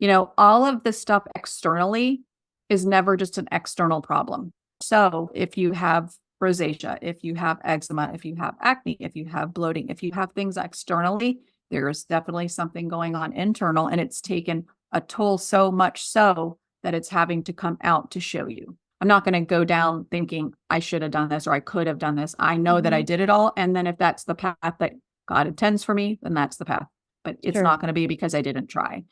All of this stuff externally is never just an external problem. So if you have rosacea, if you have eczema, if you have acne, if you have bloating, if you have things externally, there's definitely something going on internal, and it's taken a toll so much so that it's having to come out to show you. I'm not going to go down thinking I should have done this or I could have done this. I know that I did it all. And then if that's the path that God intends for me, then that's the path. But it's not going to be because I didn't try.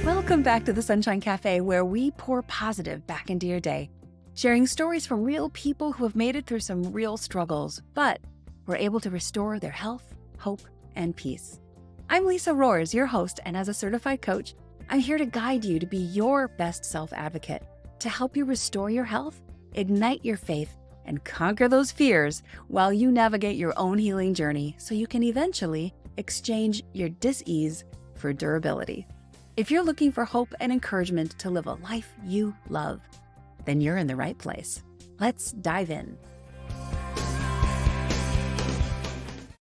Welcome back to the Sunshine Cafe, where we pour positive back into your day, sharing stories from real people who have made it through some real struggles, but were able to restore their health, hope, and peace. I'm Lisa Roers, your host, and as a certified coach, I'm here to guide you to be your best self-advocate, to help you restore your health, ignite your faith, and conquer those fears while you navigate your own healing journey so you can eventually exchange your dis-ease for durability. If you're looking for hope and encouragement to live a life you love, then you're in the right place. Let's dive in.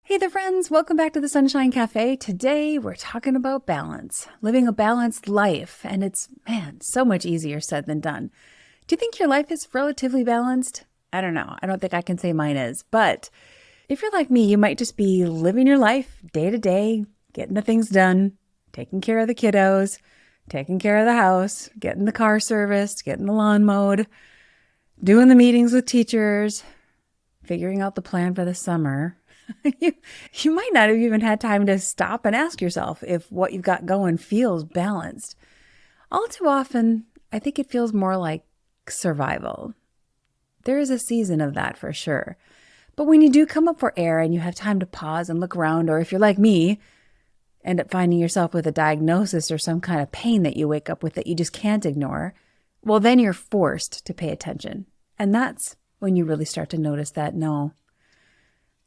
Hey there, friends. Welcome back to the Sunshine Cafe. Today, we're talking about balance, living a balanced life. And it's, so much easier said than done. Do you think your life is relatively balanced? I don't know. I don't think I can say mine is. But if you're like me, you might just be living your life day to day, getting the things done, taking care of the kiddos, taking care of the house, getting the car serviced, getting the lawn mowed, doing the meetings with teachers, figuring out the plan for the summer. You might not have even had time to stop and ask yourself if what you've got going feels balanced. All too often, I think it feels more like survival. There is a season of that for sure. But when you do come up for air and you have time to pause and look around, or if you're like me, end up finding yourself with a diagnosis or some kind of pain that you wake up with that you just can't ignore, well, then you're forced to pay attention. And that's when you really start to notice that, no,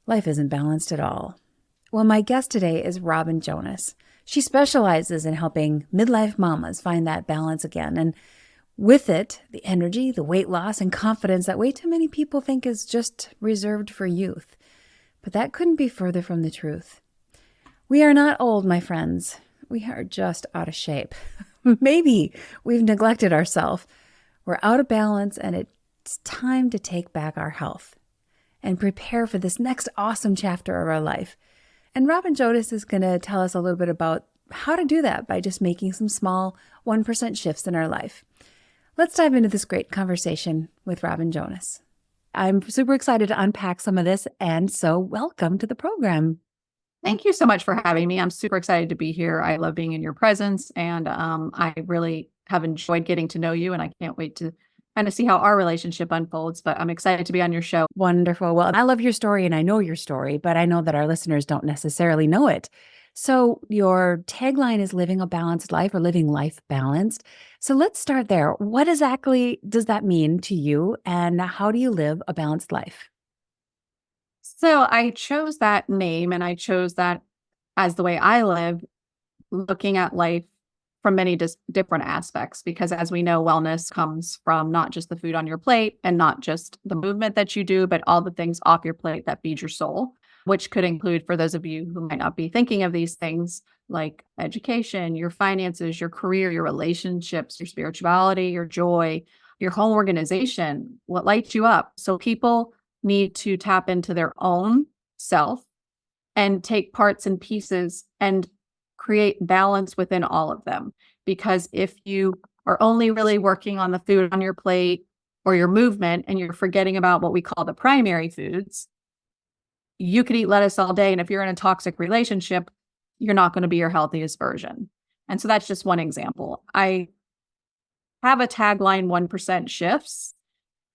life isn't balanced at all. Well, my guest today is Robin Jonas. She specializes in helping midlife mamas find that balance again. And with it, the energy, the weight loss, and confidence that way too many people think is just reserved for youth. But that couldn't be further from the truth. We are not old, my friends. We are just out of shape. Maybe we've neglected ourselves. We're out of balance, and it's time to take back our health and prepare for this next awesome chapter of our life. And Robin Jonas is going to tell us a little bit about how to do that by just making some small 1% shifts in our life. Let's dive into this great conversation with Robin Jonas. I'm super excited to unpack some of this, and so welcome to the program. Thank you so much for having me. I'm super excited to be here. I love being in your presence, and I really have enjoyed getting to know you, and I can't wait to kind of see how our relationship unfolds, but I'm excited to be on your show. Wonderful. Well, I love your story and I know your story, but I know that our listeners don't necessarily know it. So your tagline is living a balanced life or living life balanced. So let's start there. What exactly does that mean to you, and how do you live a balanced life? So I chose that name, and I chose that as the way I live, looking at life from many different aspects, because as we know, wellness comes from not just the food on your plate and not just the movement that you do, but all the things off your plate that feed your soul, which could include, for those of you who might not be thinking of these things, like education, your finances, your career, your relationships, your spirituality, your joy, your home organization, what lights you up. So people need to tap into their own self and take parts and pieces and create balance within all of them. Because if you are only really working on the food on your plate or your movement, and you're forgetting about what we call the primary foods, you could eat lettuce all day. And if you're in a toxic relationship, you're not going to be your healthiest version. And so that's just one example. I have a tagline, 1% shifts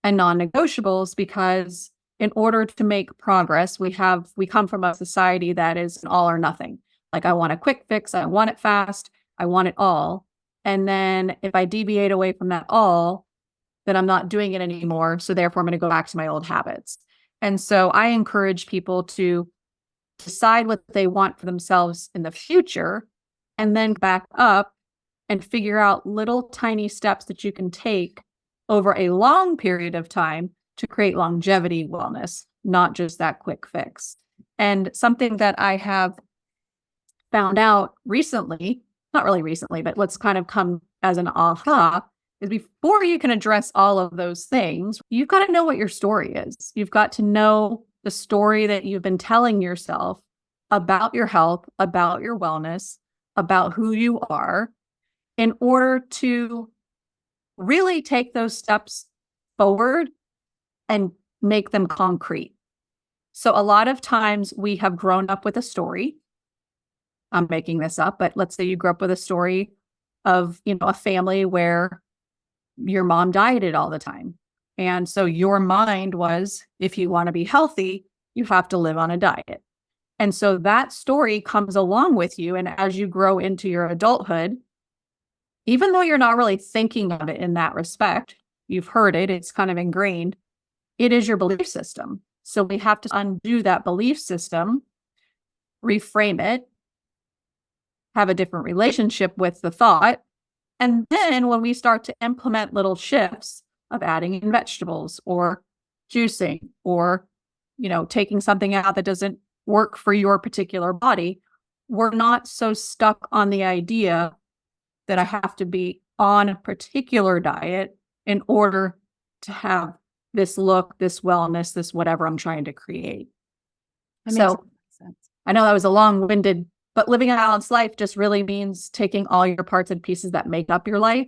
and non-negotiables, because in order to make progress, we come from a society that is an all or nothing. Like, I want a quick fix, I want it fast, I want it all. And then if I deviate away from that all, then I'm not doing it anymore. So therefore, I'm going to go back to my old habits. And so I encourage people to decide what they want for themselves in the future, and then back up and figure out little tiny steps that you can take over a long period of time to create longevity wellness, not just that quick fix. And something that I have found out recently, not really recently, but let's kind of come as an aha, is before you can address all of those things, you've got to know what your story is. You've got to know the story that you've been telling yourself about your health, about your wellness, about who you are, in order to really take those steps forward and make them concrete. So a lot of times we have grown up with a story. I'm making this up, but let's say you grew up with a story of, a family where your mom dieted all the time. And so your mind was, if you want to be healthy, you have to live on a diet. And so that story comes along with you. And as you grow into your adulthood, even though you're not really thinking of it in that respect, you've heard it, it's kind of ingrained, it is your belief system. So we have to undo that belief system, reframe it, have a different relationship with the thought. And then when we start to implement little shifts of adding in vegetables or juicing or, taking something out that doesn't work for your particular body, we're not so stuck on the idea that I have to be on a particular diet in order to have this look, this wellness, this whatever I'm trying to create. That makes sense. I know that was a long-winded, but living a balanced life just really means taking all your parts and pieces that make up your life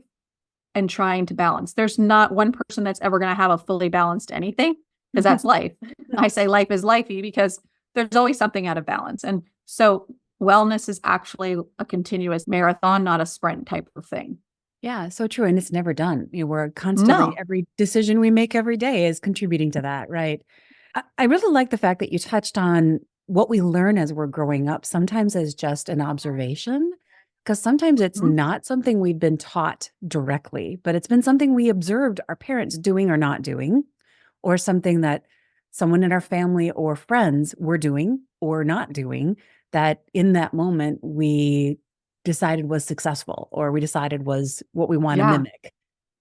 and trying to balance. There's not one person that's ever going to have a fully balanced anything, because that's life. I say life is lifey because there's always something out of balance. And so wellness is actually a continuous marathon, not a sprint type of thing. Yeah, so true. And it's never done. We're constantly, every decision we make every day is contributing to that, right? I really like the fact that you touched on what we learn as we're growing up, sometimes as just an observation, because sometimes it's not something we've been taught directly, but it's been something we observed our parents doing or not doing, or something that someone in our family or friends were doing or not doing, that in that moment we decided was successful, or we decided was what we want to mimic.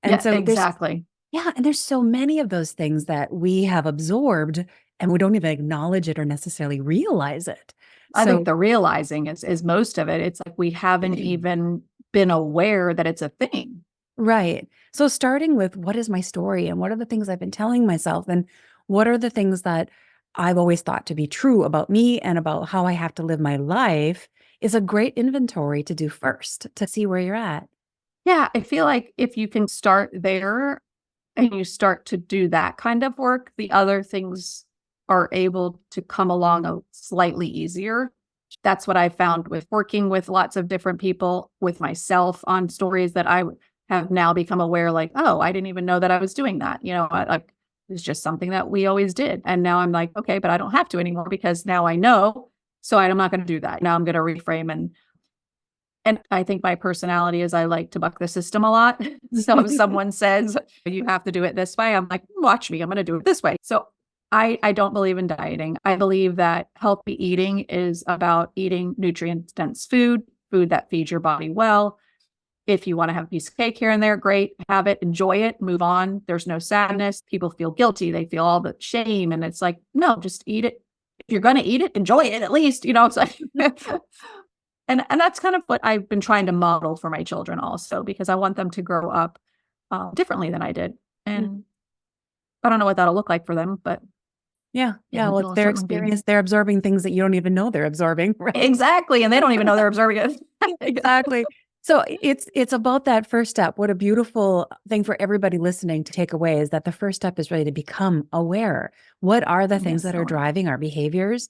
And so exactly. And there's so many of those things that we have absorbed and we don't even acknowledge it or necessarily realize it. I think the realizing is most of it. It's like we haven't even been aware that it's a thing. Right. So starting with, what is my story and what are the things I've been telling myself, and what are the things that I've always thought to be true about me and about how I have to live my life, is a great inventory to do first, to see where you're at. Yeah, I feel like if you can start there and you start to do that kind of work, the other things are able to come along a slightly easier. That's what I found with working with lots of different people, with myself on stories that I have now become aware, like, oh, I didn't even know that I was doing that. It's just something that we always did. And now I'm like, okay, but I don't have to anymore because now I know. So I'm not going to do that. Now I'm going to reframe. And I think my personality is I like to buck the system a lot. So if someone says you have to do it this way, I'm like, watch me, I'm going to do it this way. So I don't believe in dieting. I believe that healthy eating is about eating nutrient-dense food that feeds your body well. If you want to have a piece of cake here and there, great, have it, enjoy it, move on. There's no sadness. People feel guilty. They feel all the shame. And it's like, no, just eat it. If you're going to eat it, enjoy it at least, it's like, and that's kind of what I've been trying to model for my children also, because I want them to grow up differently than I did. And I don't know what that'll look like for them, but yeah. Well, it's their experience. They're absorbing things that you don't even know they're absorbing. Right? Exactly. And they don't even know they're absorbing it. Exactly. So it's about that first step. What a beautiful thing for everybody listening to take away is that the first step is really to become aware. What are the things that are driving our behaviors?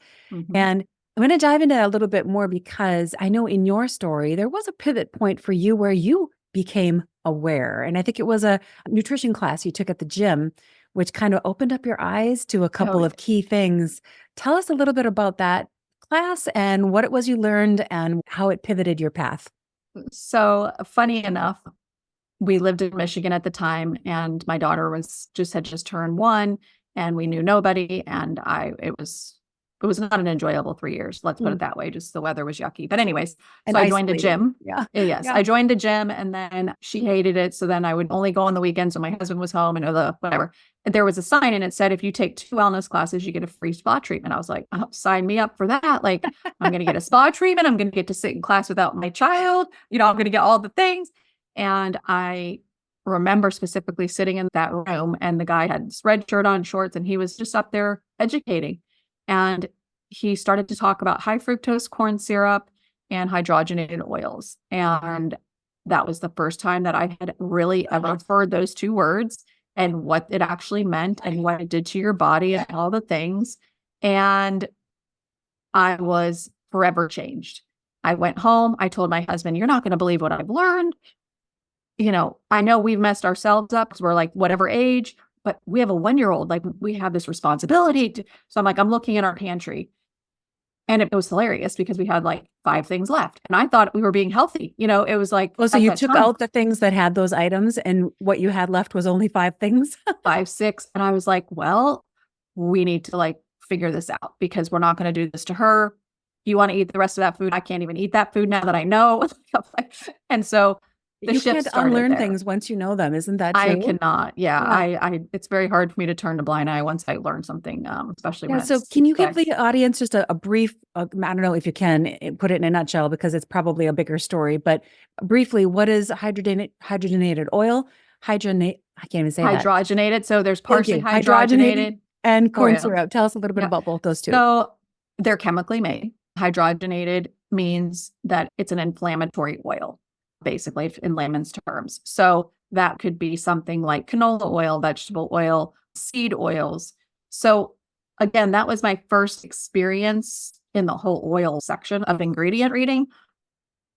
And I'm going to dive into that a little bit more, because I know in your story, there was a pivot point for you where you became aware. And I think it was a nutrition class you took at the gym, which kind of opened up your eyes to a couple of key things. Tell us a little bit about that class and what it was you learned and how it pivoted your path. So funny enough, we lived in Michigan at the time, and my daughter had just turned 1, and we knew nobody. And it was it was not an enjoyable 3 years. Let's put it Mm. that way. Just the weather was yucky. But anyways, And so I joined a isolating. gym. Yeah. Yes, Yeah. I joined a gym and then she hated it. So then I would only go on the weekends when my husband was home and whatever. And there was a sign and it said, if you take 2 wellness classes, you get a free spa treatment. I was like, oh, sign me up for that. Like, I'm going to get a spa treatment. I'm going to get to sit in class without my child. I'm going to get all the things. And I remember specifically sitting in that room and the guy had this red shirt on, shorts, and he was just up there educating. And he started to talk about high fructose corn syrup and hydrogenated oils. And that was the first time that I had really ever heard those 2 words and what it actually meant and what it did to your body and all the things. And I was forever changed. I went home. I told my husband, you're not going to believe what I've learned. I know we've messed ourselves up because we're like whatever age, but we have a 1-year-old. Like we have this responsibility. So I'm like, I'm looking in our pantry. And it was hilarious because we had like 5 things left. And I thought we were being healthy. It was like, Oh, so you took out the things that had those items and what you had left was only 5 things? 5, 6. And I was like, well, we need to like figure this out because we're not going to do this to her. You want to eat the rest of that food? I can't even eat that food now that I know. And so the You shift can't started unlearn there. things once you know them. Isn't that true? I cannot. Yeah. Yeah. It's very hard for me to turn a blind eye once I learn something, especially when So it's can you give sex. the audience just a brief, I don't know if you can put it in a nutshell because it's probably a bigger story, but briefly, what is hydrogenated oil? I can't even say that. Hydrogenated. So there's partially Hydrogenated hydrogenated and corn oil. syrup. Tell us a little bit Yeah. about both those 2. So they're chemically made. Hydrogenated means that it's an inflammatory oil, basically, in layman's terms. So that could be something like canola oil, vegetable oil, seed oils. So again, that was my first experience in the whole oil section of ingredient reading.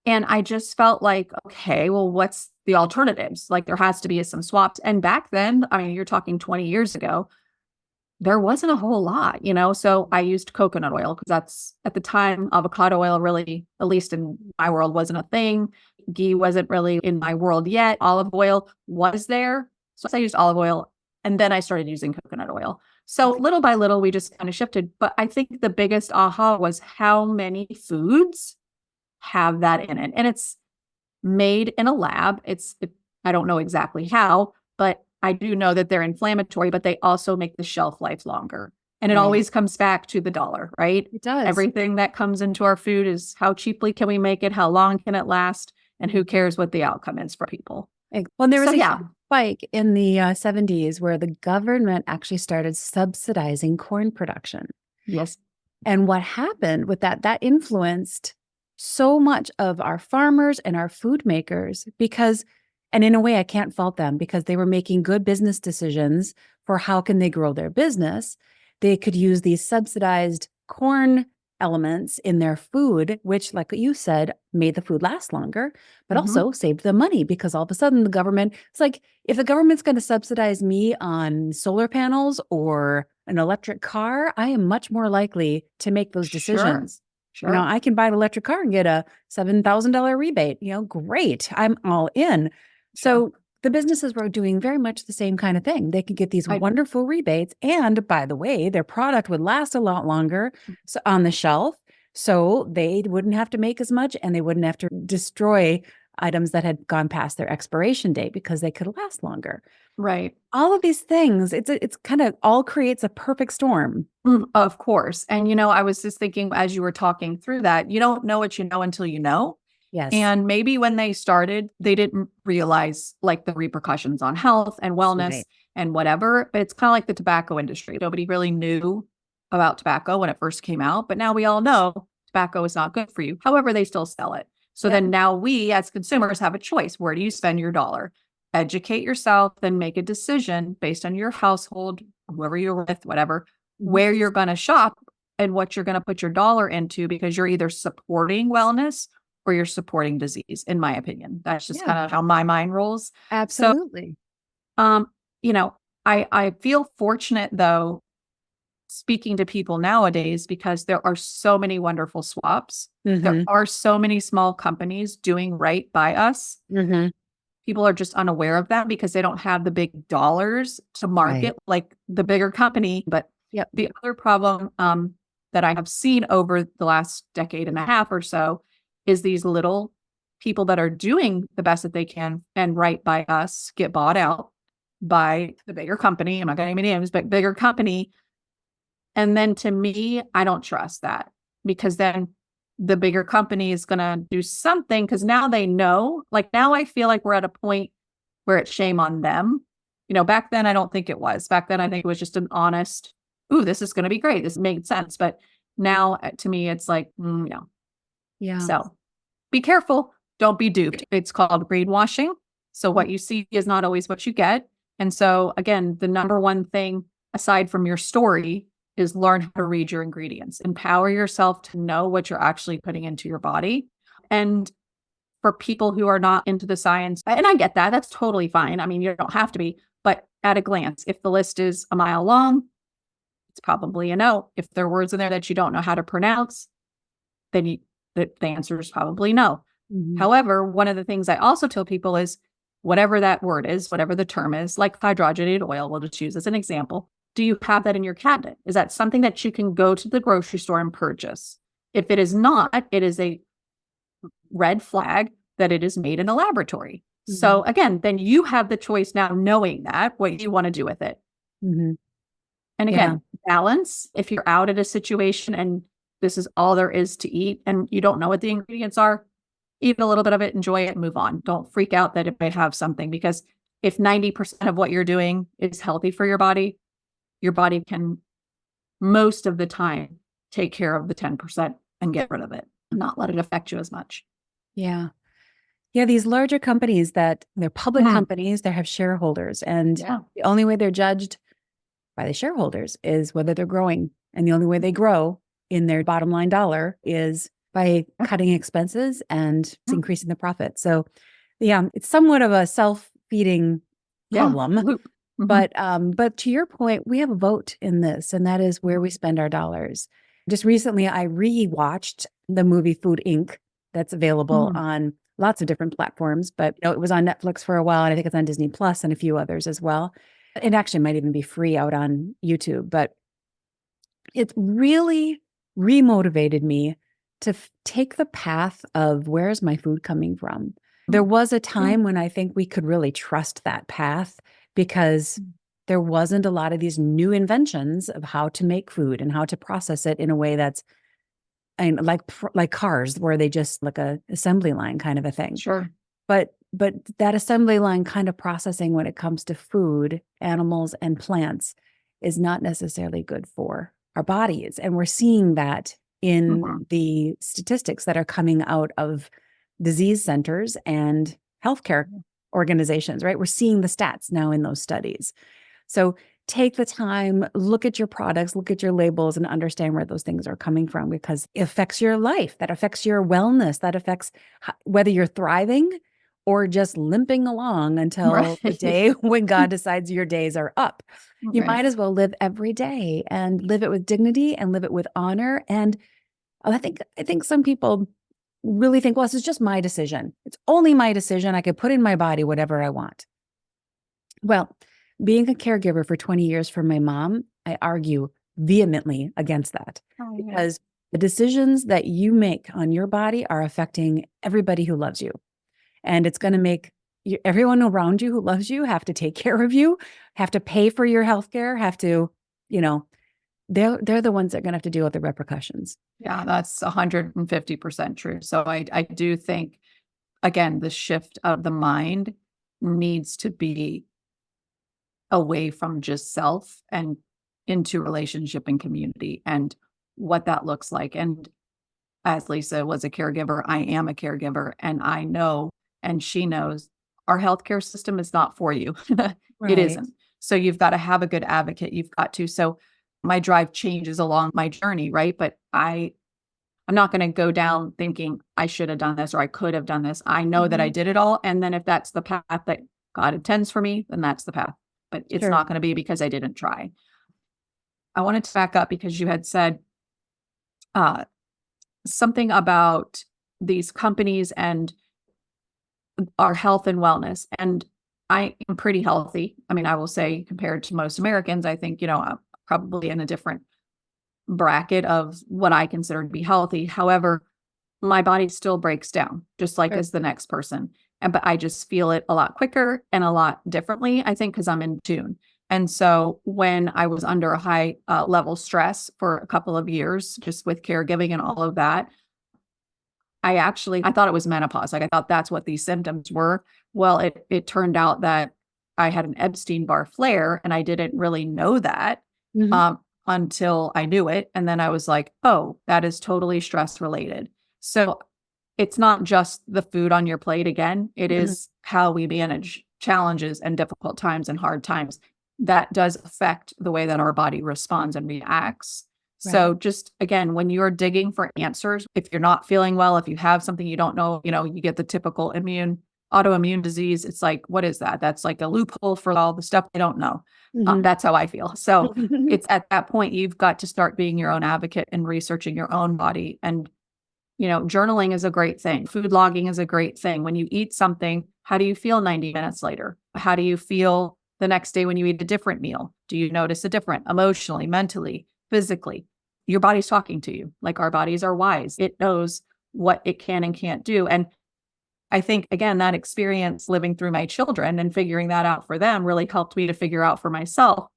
And I just felt like, okay, well, what's the alternatives? Like there has to be some swaps. And back then, I mean, you're talking 20 years ago, there wasn't a whole lot, so I used coconut oil because that's at the time avocado oil really, at least in my world, wasn't a thing. Ghee wasn't really in my world yet. Olive oil was there. So I used olive oil and then I started using coconut oil. So little by little, we just kind of shifted. But I think the biggest aha was how many foods have that in it. And it's made in a lab. I don't know exactly how, but I do know that they're inflammatory, but they also make the shelf life longer. And it always comes back to the dollar, right? It does. Everything that comes into our food is how cheaply can we make it? How long can it last? And who cares what the outcome is for people? Well, there was a spike in the 70s where the government actually started subsidizing corn production. Yes. And what happened with that influenced so much of our farmers and our food makers and in a way, I can't fault them because they were making good business decisions for how can they grow their business. They could use these subsidized corn elements in their food, which, like you said, made the food last longer, but also saved them money because all of a sudden the government, it's like, if the government's going to subsidize me on solar panels or an electric car, I am much more likely to make those decisions. Sure. I can buy an electric car and get a $7,000 rebate. Great. I'm all in. So the businesses were doing very much the same kind of thing. They could get these wonderful rebates. And by the way, their product would last a lot longer on the shelf. So they wouldn't have to make as much and they wouldn't have to destroy items that had gone past their expiration date because they could last longer. Right. All of these things, it's kind of all creates a perfect storm. Of course. And, I was just thinking as you were talking through that, you don't know what you know until you know. Yes. And maybe when they started, they didn't realize like the repercussions on health and wellness and whatever. But it's kind of like the tobacco industry. Nobody really knew about tobacco when it first came out. But now we all know tobacco is not good for you. However, they still sell it. So then now we as consumers have a choice. Where do you spend your dollar? Educate yourself, then make a decision based on your household, whoever you're with, whatever, where you're going to shop and what you're going to put your dollar into, because you're either supporting wellness or you're supporting disease, in my opinion. That's just kind of how my mind rolls. Absolutely. So, I feel fortunate though, speaking to people nowadays, because there are so many wonderful swaps. There are so many small companies doing right by us. People are just unaware of that because they don't have the big dollars to market like the bigger company. But the other problem that I have seen over the last decade and a half or so is these little people that are doing the best that they can and right by us get bought out by the bigger company. I'm not going to name any names, but bigger company. And then to me, I don't trust that, because then the bigger company is going to do something, because now they know, like now I feel like we're at a point where it's shame on them. Back then, I don't think it was. Back then, I think it was just an honest, ooh, this is going to be great. This made sense. But now to me, it's like, no. Yeah. So be careful. Don't be duped. It's called greenwashing. So what you see is not always what you get. And so again, the number one thing aside from your story is learn how to read your ingredients. Empower yourself to know what you're actually putting into your body. And for people who are not into the science, and I get that, that's totally fine. I mean, you don't have to be, but at a glance, if the list is a mile long, it's probably a no. If there are words in there that you don't know how to pronounce, then the answer is probably no. Mm-hmm. However, one of the things I also tell people is whatever that word is, whatever the term is, like hydrogenated oil, we'll just use as an example. Do you have that in your cabinet? Is that something that you can go to the grocery store and purchase? If it is not, it is a red flag that it is made in a laboratory. Mm-hmm. So again, then you have the choice now, knowing that, what you want to do with it. Mm-hmm. And again, balance. If you're out at a situation and this is all there is to eat and you don't know what the ingredients are, eat a little bit of it, enjoy it, move on. Don't freak out that it may have something, because if 90% of what you're doing is healthy for your body can most of the time take care of the 10% and get rid of it and not let it affect you as much. Yeah. Yeah. These larger companies they're public companies, they have shareholders, and the only way they're judged by the shareholders is whether they're growing. And the only way they grow in their bottom line dollar is by cutting expenses and increasing the profit. So yeah, it's somewhat of a self-feeding problem. Loop. Mm-hmm. But to your point, we have a vote in this, and that is where we spend our dollars. Just recently, I rewatched the movie Food Inc. that's available on lots of different platforms, but it was on Netflix for a while, and I think it's on Disney Plus and a few others as well. It actually might even be free out on YouTube, but it really remotivated me to take the path of where's my food coming from. There was a time when I think we could really trust that path, because there wasn't a lot of these new inventions of how to make food and how to process it in a way that's like cars, where they just like a assembly line kind of a thing. Sure. But that assembly line kind of processing when it comes to food, animals, and plants is not necessarily good for our bodies. And we're seeing that in the statistics that are coming out of disease centers and healthcare organizations, right? We're seeing the stats now in those studies. So take the time, look at your products, look at your labels, and understand where those things are coming from, because it affects your life. That affects your wellness. That affects whether you're thriving or just limping along until the day when God decides your days are up. You might as well live every day and live it with dignity and live it with honor. And I think some people really think, well, this is just my decision. It's only my decision. I can put in my body whatever I want. Well, being a caregiver for 20 years for my mom, I argue vehemently against that, because the decisions that you make on your body are affecting everybody who loves you. And it's going to make everyone around you who loves you have to take care of you, have to pay for your healthcare, have to, they're the ones that are going to have to deal with the repercussions. Yeah, that's 150% true. So I do think, again, the shift of the mind needs to be away from just self and into relationship and community and what that looks like. And as Lisa was a caregiver, I am a caregiver, and I know, and she knows, our healthcare system is not for you. It isn't. So you've got to have a good advocate. You've got to. So my drive changes along my journey, right? But I'm not going to go down thinking I should have done this or I could have done this. I know that I did it all. And then if that's the path that God intends for me, then that's the path. But it's not going to be because I didn't try. I wanted to back up because you had said something about these companies and our health and wellness. And I am pretty healthy. I mean, I will say compared to most Americans, I think, I'm probably in a different bracket of what I consider to be healthy. However, my body still breaks down just like Right. as the next person. But I just feel it a lot quicker and a lot differently, I think, because I'm in tune. And so when I was under a high level stress for a couple of years, just with caregiving and all of that, I thought it was menopause. Like I thought that's what these symptoms were. Well, it turned out that I had an Epstein-Barr flare and I didn't really know that Hmm. um, until I knew it. And then I was like, oh, that is totally stress related. So it's not just the food on your plate again. It Hmm. is how we manage challenges and difficult times and hard times. That does affect the way that our body responds and reacts. Right. So just again, when you're digging for answers, if you're not feeling well, if you have something you don't know, you get the typical autoimmune disease. It's like, what is that? That's like a loophole for all the stuff I don't know. Hmm. That's how I feel. So it's at that point, you've got to start being your own advocate and researching your own body. And, journaling is a great thing. Food logging is a great thing. When you eat something, how do you feel 90 minutes later? How do you feel the next day when you eat a different meal? Do you notice a different emotionally, mentally, physically? Your body's talking to you. Like our bodies are wise. It knows what it can and can't do. And I think, again, that experience living through my children and figuring that out for them really helped me to figure out for myself.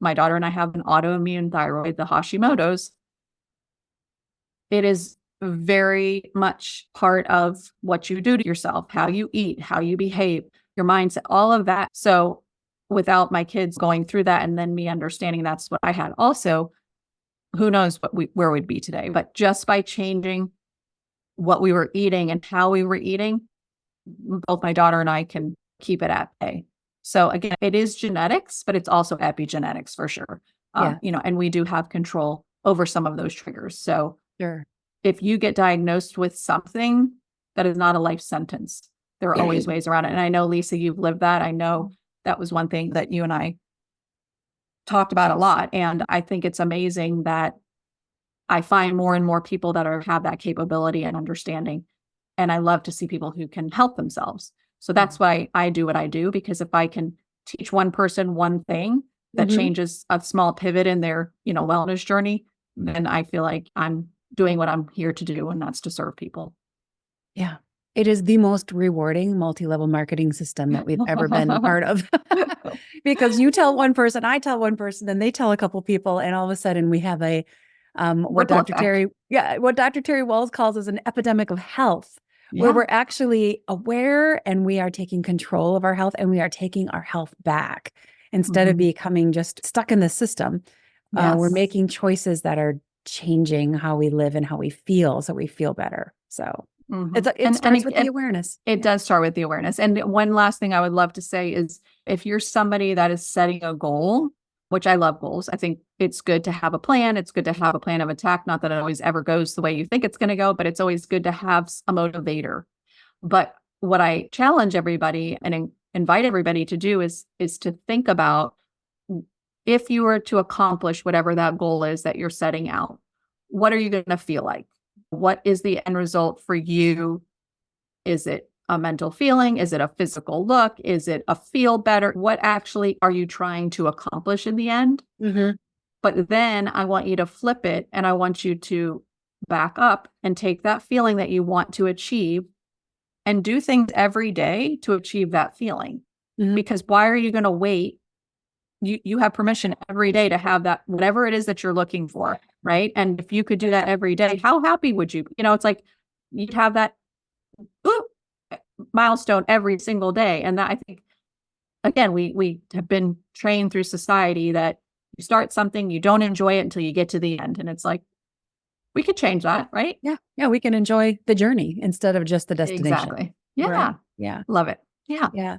My daughter and I have an autoimmune thyroid, the Hashimoto's. It is very much part of what you do to yourself, how you eat, how you behave, your mindset, all of that. So without my kids going through that and then me understanding that's what I had also, who knows where we'd be today. But just by changing what we were eating and how we were eating, both my daughter and I can keep it at bay. So again, it is genetics, but it's also epigenetics for sure. Yeah. And we do have control over some of those triggers. So Sure. if you get diagnosed with something, that is not a life sentence. There are always ways around it. And I know, Lisa, you've lived that. I know that was one thing that you and I talked about a lot. And I think it's amazing that I find more and more people that have that capability and understanding. And I love to see people who can help themselves. So that's why I do what I do, because if I can teach one person one thing that Hmm. changes a small pivot in their, wellness journey, then I feel like I'm doing what I'm here to do, and that's to serve people. Yeah. It is the most rewarding multi-level marketing system that we've ever been a part of. Because you tell one person, I tell one person, then they tell a couple people, and all of a sudden we have a Ripple effect. What Dr. Terry Wells calls as an epidemic of health, where Yeah. we're actually aware and we are taking control of our health and we are taking our health back instead of Mhm. becoming just stuck in the system. We're Yes. making choices that are changing how we live and how we feel, so we feel better. So Mhm. it starts with the awareness. It Yeah. does start with the awareness. And one last thing I would love to say is if you're somebody that is setting a goal, which I love goals, I think it's good to have a plan. It's good to have a plan of attack. Not that it always ever goes the way you think it's going to go, but it's always good to have a motivator. But what I challenge everybody and invite everybody to do is to think about, if you were to accomplish whatever that goal is that you're setting out, what are you going to feel like? What is the end result for you? Is it a mental feeling? Is it a physical look? Is it a feel better? What actually are you trying to accomplish in the end? Hmm. But then I want you to flip it and I want you to back up and take that feeling that you want to achieve and do things every day to achieve that feeling. Hmm. Because why are you going to wait? You have permission every day to have that, whatever it is that you're looking for, right? And if you could do that every day, how happy would you be? It's like you'd have that ooh, milestone every single day. And that, I think, again, we have been trained through society that you start something, you don't enjoy it until you get to the end. And it's like, we could change that, right? Yeah. Yeah. We can enjoy the journey instead of just the destination. Exactly. Right. Yeah. Yeah. Love it. Yeah. Yeah.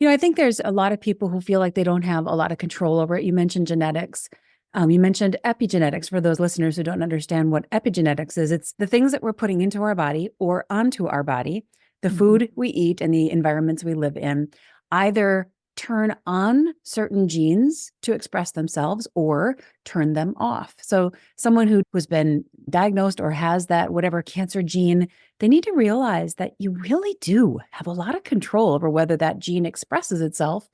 I think there's a lot of people who feel like they don't have a lot of control over it. You mentioned genetics. You mentioned epigenetics. For those listeners who don't understand what epigenetics is, it's the things that we're putting into our body or onto our body, the Mhm. food we eat and the environments we live in, either turn on certain genes to express themselves or turn them off. So someone who has been diagnosed or has that whatever cancer gene, they need to realize that you really do have a lot of control over whether that gene expresses itself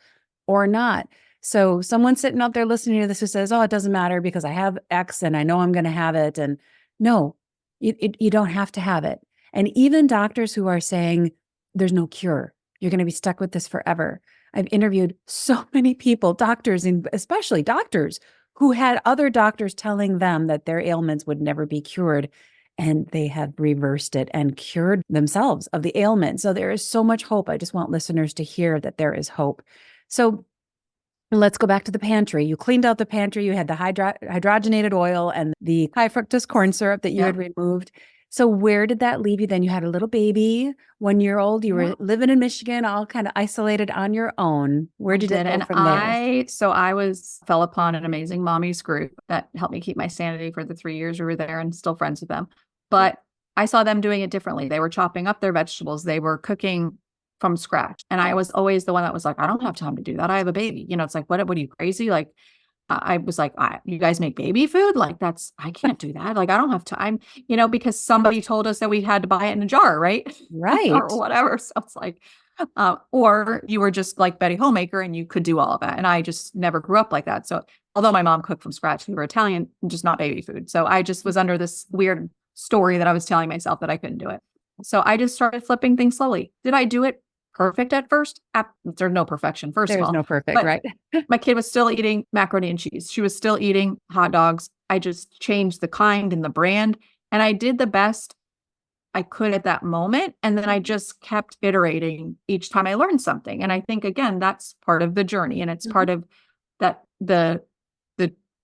or not. So someone sitting out there listening to this who says, oh, it doesn't matter because I have X and I know I'm going to have it. And no, you don't have to have it. And even doctors who are saying there's no cure, you're going to be stuck with this forever. I've interviewed so many people, doctors, and especially doctors who had other doctors telling them that their ailments would never be cured. And they have reversed it and cured themselves of the ailment. So there is so much hope. I just want listeners to hear that there is hope. So let's go back to the pantry. You cleaned out the pantry. You had the hydrogenated oil and the high fructose corn syrup that you had removed. So where did that leave you then? You had a little baby, 1-year-old. You were living in Michigan, all kind of isolated on your own. Where did it go from there? So I fell upon an amazing mommies group that helped me keep my sanity for the 3 years we were there, and still friends with them. But I saw them doing it differently. They were chopping up their vegetables. They were cooking from scratch. And I was always the one that was like, I don't have time to do that. I have a baby. It's like, what are you, crazy? Like, I was like, you guys make baby food? Like, I can't do that. Like, I don't have time, because somebody told us that we had to buy it in a jar, right? Right. Or whatever. So it's like, or you were just like Betty Homemaker and you could do all of that. And I just never grew up like that. So although my mom cooked from scratch, we were Italian, just not baby food. So I just was under this weird story that I was telling myself that I couldn't do it. So I just started flipping things slowly. Did I do it perfect at first? There's no perfection, first of all. There's no perfect, right? My kid was still eating macaroni and cheese. She was still eating hot dogs. I just changed the kind and the brand, and I did the best I could at that moment. And then I just kept iterating each time I learned something. And I think, again, that's part of the journey. And it's part of that, the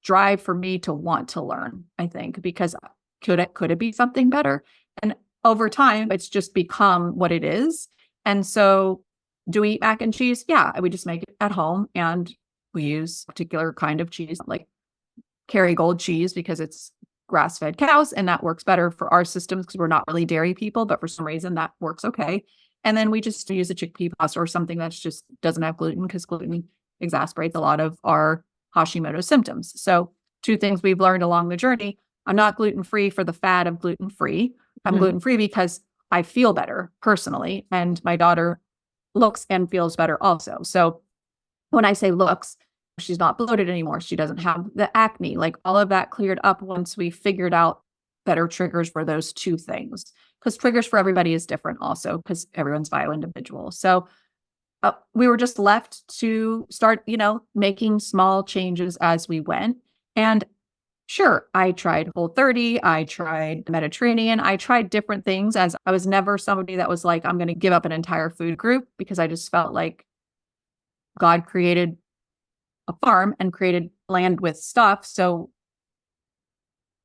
drive for me to want to learn, I think, because could it be something better? And over time, it's just become what it is. And so do we eat mac and cheese? Yeah, we just make it at home, and we use a particular kind of cheese, like Kerrygold cheese, because it's grass-fed cows, and that works better for our systems because we're not really dairy people, but for some reason that works okay. And then we just use a chickpea pasta or something that's just doesn't have gluten, because gluten exasperates a lot of our Hashimoto symptoms. So 2 things we've learned along the journey: I'm not gluten-free for the fad of gluten-free. I'm gluten-free because I feel better personally, and my daughter looks and feels better also. So when I say looks, she's not bloated anymore. She doesn't have the acne. Like, all of that cleared up once we figured out better triggers for those 2 things. Because triggers for everybody is different also, because everyone's bio-individual. So we were just left to start, making small changes as we went. And sure, I tried Whole30, I tried Mediterranean, I tried different things, as I was never somebody that was like, I'm going to give up an entire food group, because I just felt like God created a farm and created land with stuff. So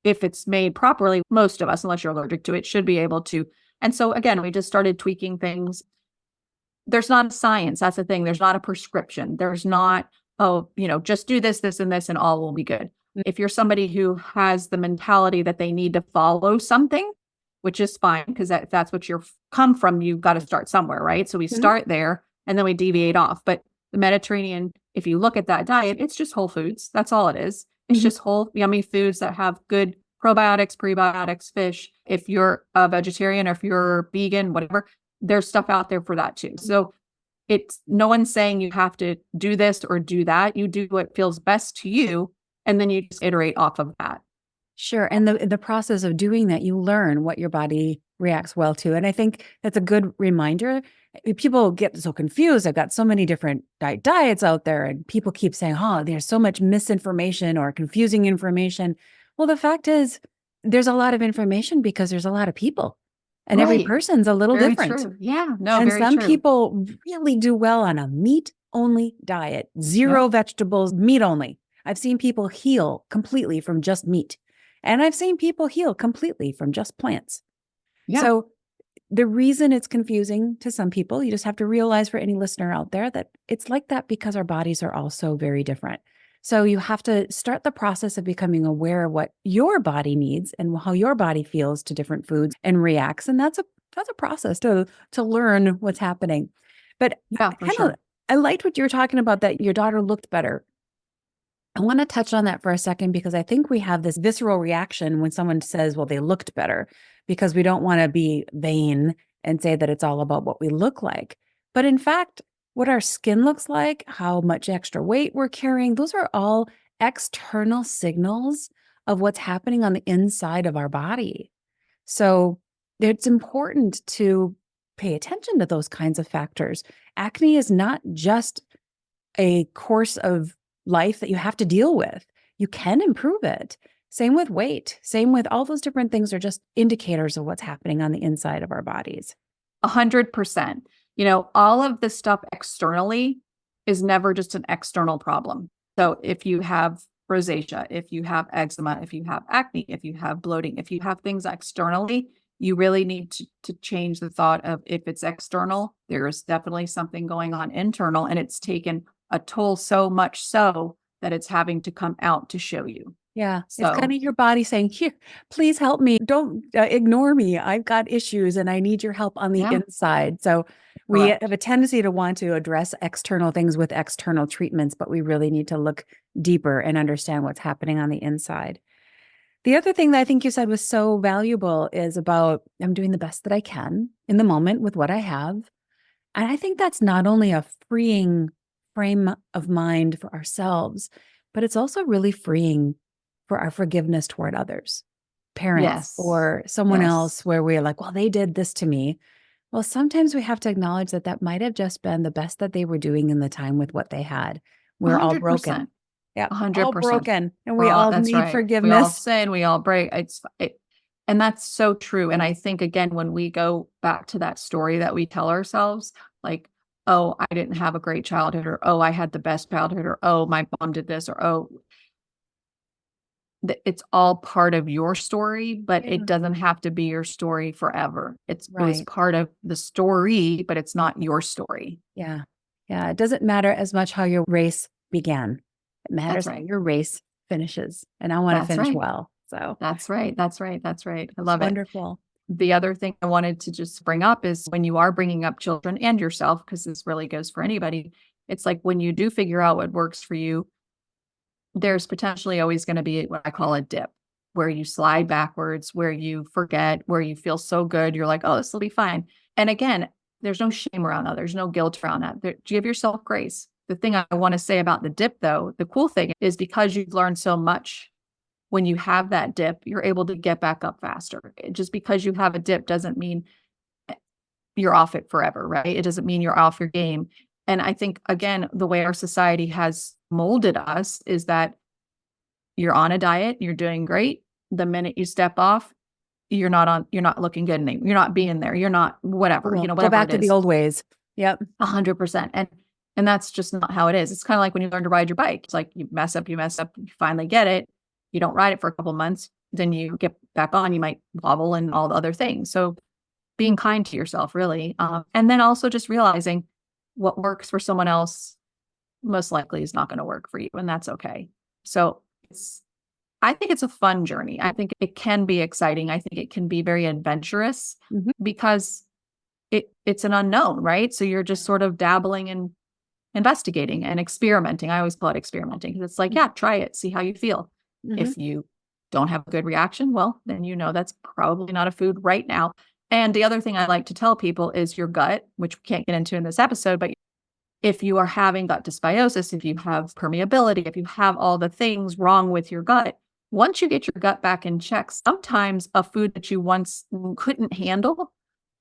if it's made properly, most of us, unless you're allergic to it, should be able to. And so again, we just started tweaking things. There's not a science. That's the thing. There's not a prescription. There's not, just do this, this, and this, and all will be good. If you're somebody who has the mentality that they need to follow something, which is fine, because that's what you're come from, you've got to start somewhere, right? So we start there and then we deviate off. But the Mediterranean, if you look at that diet, it's just whole foods. That's all it is. It's just whole, yummy foods that have good probiotics, prebiotics, fish. If you're a vegetarian or if you're vegan, whatever, there's stuff out there for that too. So it's no one's saying you have to do this or do that. You do what feels best to you, and then you just iterate off of that. Sure. And the process of doing that, you learn what your body reacts well to. And I think that's a good reminder. People get so confused. I've got so many different diets out there, and people keep saying, oh, there's so much misinformation or confusing information. Well, the fact is, there's a lot of information because there's a lot of people, and every person's a little different. True. Yeah, no, and very some true. people really do well on a meat-only diet, zero vegetables, meat only. I've seen people heal completely from just meat. And I've seen people heal completely from just plants. Yeah. So the reason it's confusing to some people, you just have to realize, for any listener out there, that it's like that because our bodies are all so very different. So you have to start the process of becoming aware of what your body needs and how your body feels to different foods and reacts. And that's a process to learn what's happening. But I liked what you were talking about, that your daughter looked better. I want to touch on that for a second, because I think we have this visceral reaction when someone says, well, they looked better, because we don't want to be vain and say that it's all about what we look like. But in fact, what our skin looks like, how much extra weight we're carrying. Those are all external signals of what's happening on the inside of our body. So it's important to pay attention to those kinds of factors. Acne is not just a course of life that you have to deal with. You can improve it. Same with weight. Same with all those different things are just indicators of what's happening on the inside of our bodies. 100%. All of this stuff externally is never just an external problem. So if you have rosacea, if you have eczema, if you have acne, if you have bloating, if you have things externally, you really need to change the thought of if it's external, there's definitely something going on internal, and it's taken a toll so much so that it's having to come out to show you. Yeah, it's So kind of your body saying, here, please help me. Don't ignore me. I've got issues and I need your help on the yeah, inside. So we correct. have a tendency to want to address external things with external treatments, but we really need to look deeper and understand what's happening on the inside. The other thing that I think you said was so valuable is about I'm doing the best that I can in the moment with what I have. And I think that's not only a freeing frame of mind for ourselves, but it's also really freeing for our forgiveness toward others, parents Yes. or someone Yes. else where we're like, well, they did this to me. Well, sometimes we have to acknowledge that that might have just been the best that they were doing in the time with what they had. We're all broken. 100%. Yeah, all 100%. broken. And we all That's need right. We all forgiveness. sin, we all break. And that's so true. And I think, again, when we go back to that story that we tell ourselves, like, oh, I didn't have a great childhood, or oh, I had the best childhood, or oh, my mom did this, or oh, it's all part of your story, but Yeah. it doesn't have to be your story forever. It was Right. part of the story, but it's not your story. Yeah. Yeah. It doesn't matter as much how your race began. It That's matters how right. your race finishes. And I want to That's finish right. well. So That's right. That's right. That's right. I it's love it. wonderful. The other thing I wanted to just bring up is when you are bringing up children and yourself, because this really goes for anybody, it's like when you do figure out what works for you, there's potentially always going to be what I call a dip where you slide backwards, where you forget, where you feel so good. You're like, oh, this will be fine. And again, there's no shame around that. There's no guilt around that. Give yourself grace. The thing I want to say about the dip, though, the cool thing is because you've learned so much when you have that dip, you're able to get back up faster. Just because you have a dip doesn't mean you're off it forever, right? It doesn't mean you're off your game. And I think, again, the way our society has molded us is that you're on a diet, you're doing great. The minute you step off, you're not looking good anymore. You're not being there. You're not whatever, Well, go whatever back it to the is. old ways. Yep. 100%. And that's just not how it is. It's kind of like when you learn to ride your bike. It's like you mess up, you finally get it. You don't ride it for a couple months, then you get back on, you might wobble and all the other things. So being kind to yourself, really. And then also just realizing what works for someone else most likely is not going to work for you, and that's okay. So I think it's a fun journey. I think it can be exciting. I think it can be very adventurous Mhm. because it's an unknown, right? So you're just sort of dabbling and investigating and experimenting. I always call it experimenting because it's like, yeah, try it, see how you feel. Mhm. If you don't have a good reaction, well, then that's probably not a food right now. And the other thing I like to tell people is your gut, which we can't get into in this episode, but if you are having gut dysbiosis, if you have permeability, if you have all the things wrong with your gut, once you get your gut back in check, sometimes a food that you once couldn't handle,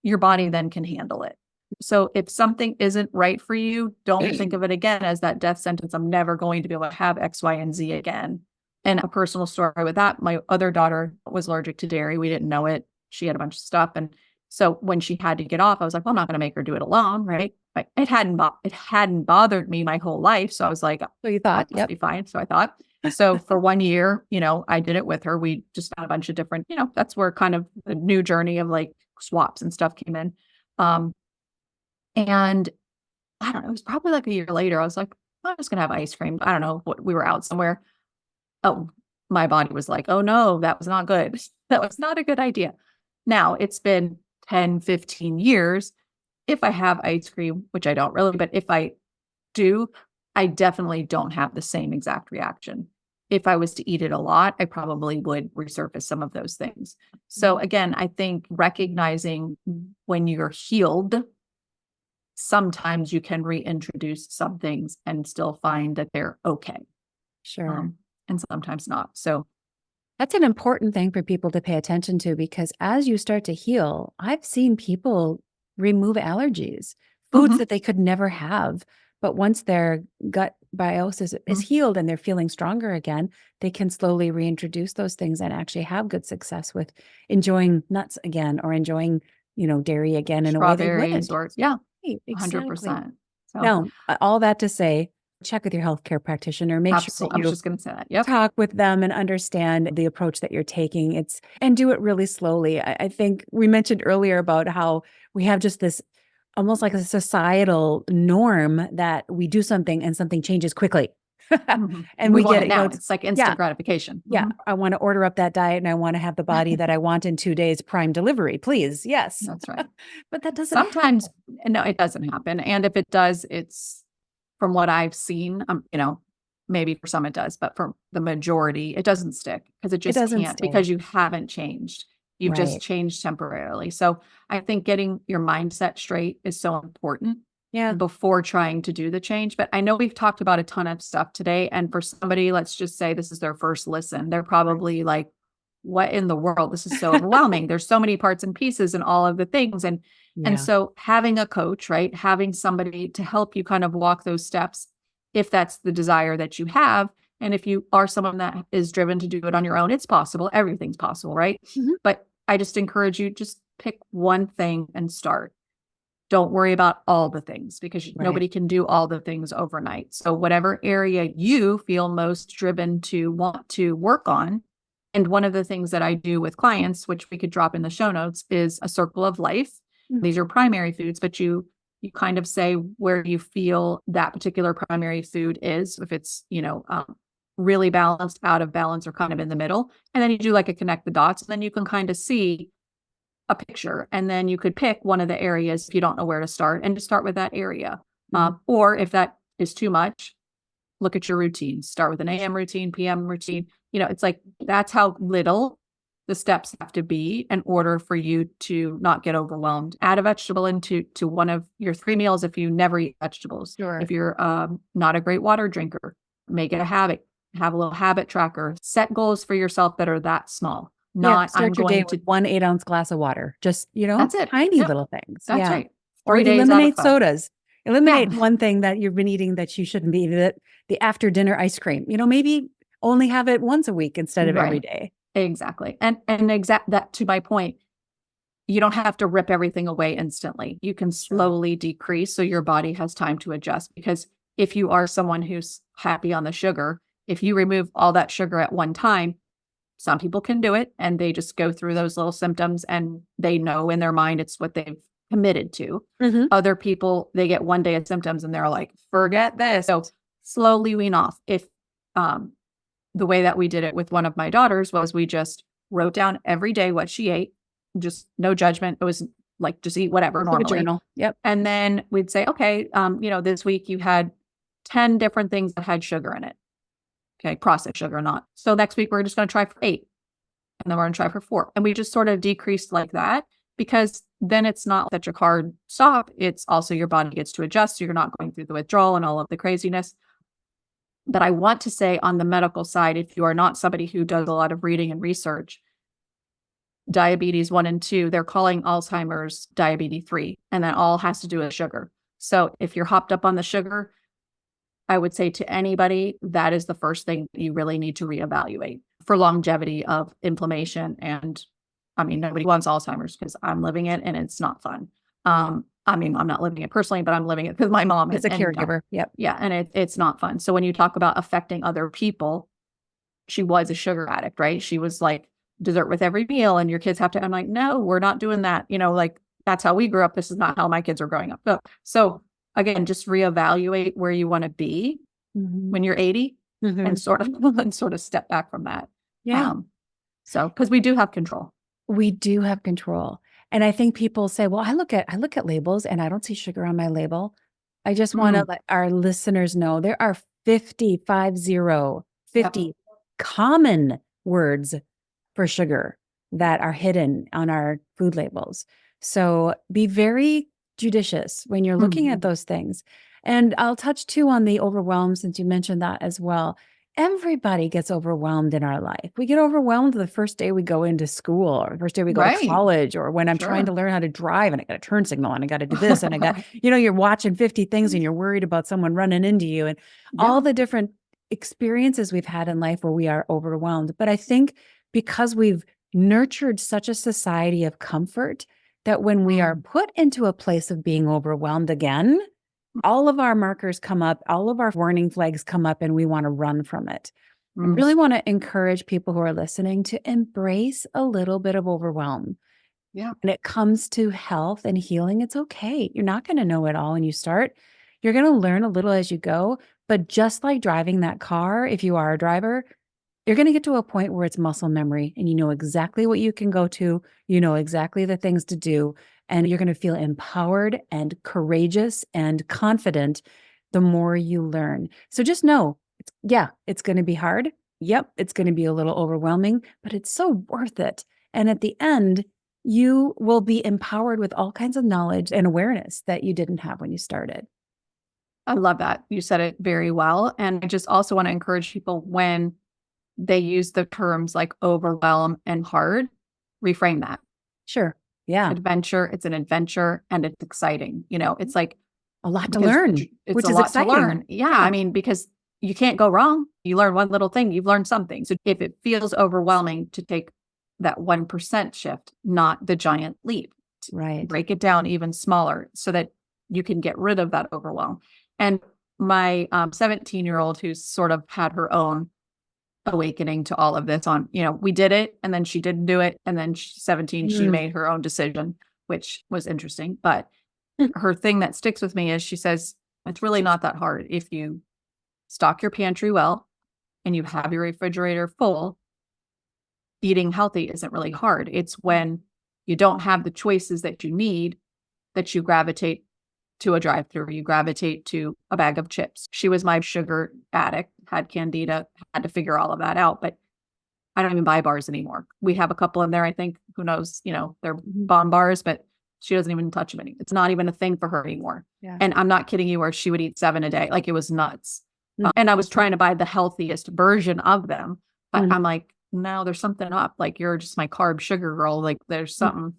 your body then can handle it. So if something isn't right for you, don't think of it again as that death sentence. I'm never going to be able to have X, Y, and Z again. And a personal story with that, my other daughter was allergic to dairy. We didn't know it. She had a bunch of stuff. And so when she had to get off, I was like, well, I'm not going to make her do it alone, right? But it hadn't bothered me my whole life. So I was like, So you thought, that must yep. be fine. So I thought. So for 1 year, I did it with her. We just found a bunch of different, that's where kind of the new journey of like swaps and stuff came in. And I don't know, it was probably like a year later. I was like, I'm just gonna have ice cream. I don't know what we were out somewhere. Oh, my body was like, oh no, that was not good. That was not a good idea. Now it's been 10, 15 years. If I have ice cream, which I don't really, but if I do, I definitely don't have the same exact reaction. If I was to eat it a lot, I probably would resurface some of those things. So again, I think recognizing when you're healed sometimes you can reintroduce some things and still find that they're okay. Sure. And sometimes not. So That's an important thing for people to pay attention to, because as you start to heal, I've seen people remove allergies, foods mhm, that they could never have. But once their gut biosis is mhm. healed and they're feeling stronger again, they can slowly reintroduce those things and actually have good success with enjoying nuts again, or enjoying, dairy again in a way they Strawberries wouldn't. or yeah, Right, exactly. 100%. So Now, all that to say, check with your healthcare practitioner. Make sure that absolutely, I was you just going to say that. Yep. talk with them and understand the approach that you're taking. And do it really slowly. I think we mentioned earlier about how we have just this almost like a societal norm that we do something and something changes quickly. Mhm. And We we want get it it, now. it's, It's like yeah, instant gratification. yeah, I want to order up that diet and I want to have the body that I want in 2 days, prime delivery, please. Yes. That's right. But that doesn't Sometimes, happen. no, it doesn't happen. And if it does, it's from what I've seen, maybe for some it does, but for the majority, it doesn't stick because it It just doesn't can't stay. because you haven't changed. You've just Right. changed temporarily. So I think getting your mindset straight is so important Yeah. before trying to do the change. But I know we've talked about a ton of stuff today. And for somebody, let's just say this is their first listen, they're probably like, what in the world? This is so overwhelming. There's so many parts and pieces and all of the things. And Yeah. so having a coach, right? Having somebody to help you kind of walk those steps, if that's the desire that you have. And if you are someone that is driven to do it on your own, it's possible. Everything's possible, right? Mhm. But I just encourage you, just pick one thing and start. Don't worry about all the things because Right. nobody can do all the things overnight. So whatever area you feel most driven to want to work on. And one of the things that I do with clients, which we could drop in the show notes, is a circle of life. Mm. These are primary foods, but you kind of say where you feel that particular primary food is, if it's, really balanced, out of balance, or kind of in the middle. And then you do like a connect the dots, and then you can kind of see a picture, and then you could pick one of the areas if you don't know where to start, and just start with that area. Mhm. Or if that is too much, look at your routine. Start with an AM routine, PM routine. It's like that's how little the steps have to be in order for you to not get overwhelmed. Add a vegetable into one of your 3 meals if you never eat vegetables. Sure. If you're not a great water drinker, make it a habit. Have a little habit tracker. Set goals for yourself that are that small. Yeah, Not I'm start your day going with to. 1 8-ounce glass of water. Just, That's it. tiny Yep, little things. that's Yeah. right. Or 3 days out of eliminate 5. sodas. Yeah, Eliminate one thing that you've been eating that you shouldn't be eating, the after dinner ice cream. Maybe only have it once a week instead of every right. day. Exactly. And exact that to my point, you don't have to rip everything away instantly. You can Sure. slowly decrease so your body has time to adjust. Because if you are someone who's happy on the sugar, if you remove all that sugar at one time, some people can do it and they just go through those little symptoms and they know in their mind it's what they've committed to. Mhm. Other people, they get one day of symptoms and they're like, forget this. So slowly wean off. If um, the way that we did it with one of my daughters was we just wrote down every day what she ate, just no judgment. It was like just eat whatever Like a normally. journal. Yep. And then we'd say, okay, this week you had 10 different things that had sugar in it. Okay, processed sugar or not. So next week we're just going to try for 8. And then we're going to try for 4. And we just sort of decreased like that because then it's not that your hard stop. It's also your body gets to adjust. So you're not going through the withdrawal and all of the craziness. But I want to say on the medical side, if you are not somebody who does a lot of reading and research, diabetes 1 and 2, they're calling Alzheimer's diabetes 3, and that all has to do with sugar. So if you're hopped up on the sugar, I would say to anybody, that is the first thing you really need to reevaluate for longevity of inflammation. And I mean, nobody wants Alzheimer's because I'm living it and it's not fun. I'm not living it personally, but I'm living it with my mom. As a caregiver. Yep. Yeah, and it's not fun. So when you talk about affecting other people, she was a sugar addict, right? She was like dessert with every meal, and your kids have to. I'm like, no, we're not doing that. Like that's how we grew up. This is not how my kids are growing up. So again, just reevaluate where you want to be Mhm. when you're 80, and Mhm. sort of step back from that. Yeah. So because we do have control. We do have control. And I think people say, well, I look at labels and I don't see sugar on my label. I just want to Mm, let our listeners know there are 50 yep. common words for sugar that are hidden on our food labels. So be very judicious when you're looking at those things. And I'll touch too on the overwhelm since you mentioned that as well. Everybody gets overwhelmed in our life. We get overwhelmed the first day we go into school or the first day we go to Right. college or when I'm trying to Sure. learn how to drive and I got a turn signal and I got to do this and I got, Right. you're watching 50 things and you're worried about someone running into you and Yeah. all the different experiences we've had in life where we are overwhelmed. But I think because we've nurtured such a society of comfort that when we are put into a place of being overwhelmed again, all of our markers come up, all of our warning flags come up, and we want to run from it. I Mm. really want to encourage people who are listening to embrace a little bit of overwhelm. Yeah. When it comes to health and healing, it's okay. You're not going to know it all when you start. You're going to learn a little as you go. But just like driving that car, if you are a driver, you're going to get to a point where it's muscle memory and you know exactly what you can go to. You know exactly the things to do. And you're going to feel empowered and courageous and confident the more you learn. So just know, it's going to be hard. Yep, it's going to be a little overwhelming, but it's so worth it. And at the end, you will be empowered with all kinds of knowledge and awareness that you didn't have when you started. I love that. You said it very well. And I just also want to encourage people when they use the terms like overwhelm and hard, reframe that. Sure. Yeah. Adventure, it's an adventure and it's exciting. It's like A lot to because learn, it's which a is lot to exciting. learn. Yeah, I mean, because you can't go wrong. You learn one little thing, you've learned something. So if it feels overwhelming to take that 1% shift, not the giant leap, Right. break it down even smaller so that you can get rid of that overwhelm. And my 17-year-old who's sort of had her own awakening to all of this we did it and then she didn't do it. And then 17, she made her own decision, which was interesting. But her thing that sticks with me is she says, it's really not that hard. If you stock your pantry well and you have your refrigerator full, eating healthy isn't really hard. It's when you don't have the choices that you need that you gravitate to a drive-through, you gravitate to a bag of chips. She was my sugar addict, had candida, had to figure all of that out, but I don't even buy bars anymore. We have a couple in there, I think, who knows, they're bomb bars, but she doesn't even touch them anymore. It's not even a thing for her anymore. Yeah. And I'm not kidding you, where she would eat 7 a day. Like it was nuts. And I was trying to buy the healthiest version of them, but I'm like, no, there's something up. Like you're just my carb sugar girl. Like there's something.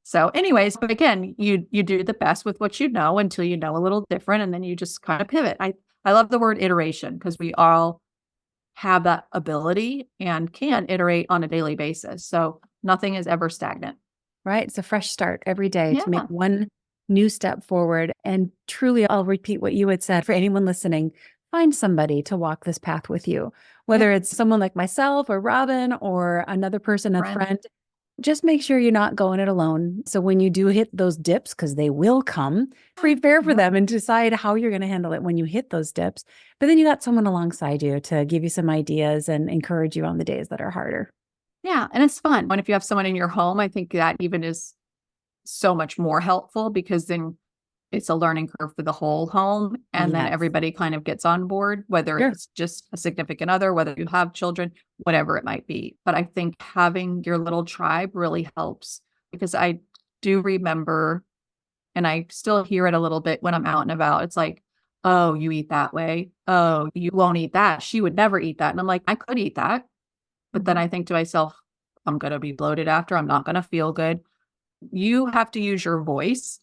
So anyways, but again, you do the best with what you know until you know a little different. And then you just kind of pivot. I love the word iteration because we all have that ability and can iterate on a daily basis. So nothing is ever stagnant. Right. It's a fresh start every day to make Yeah. one new step forward. And truly, I'll repeat what you had said for anyone listening. Find somebody to walk this path with you, whether it's someone like myself or Robin or another person, a friend. Just make sure you're not going it alone. So when you do hit those dips, because they will come, prepare for them and decide how you're going to handle it when you hit those dips. But then you got someone alongside you to give you some ideas and encourage you on the days that are harder. Yeah. And it's fun. And if you have someone in your home, I think that even is so much more helpful because then it's a learning curve for the whole home. And then everybody kind of gets on board, whether it's just a significant other, whether you have children, whatever it might be. But I think having your little tribe really helps because I do remember, and I still hear it a little bit when I'm out and about. It's like, oh, you eat that way. Oh, you won't eat that. She would never eat that. And I'm like, I could eat that. But then I think to myself, I'm going to be bloated after. I'm not going to feel good. You have to use your voice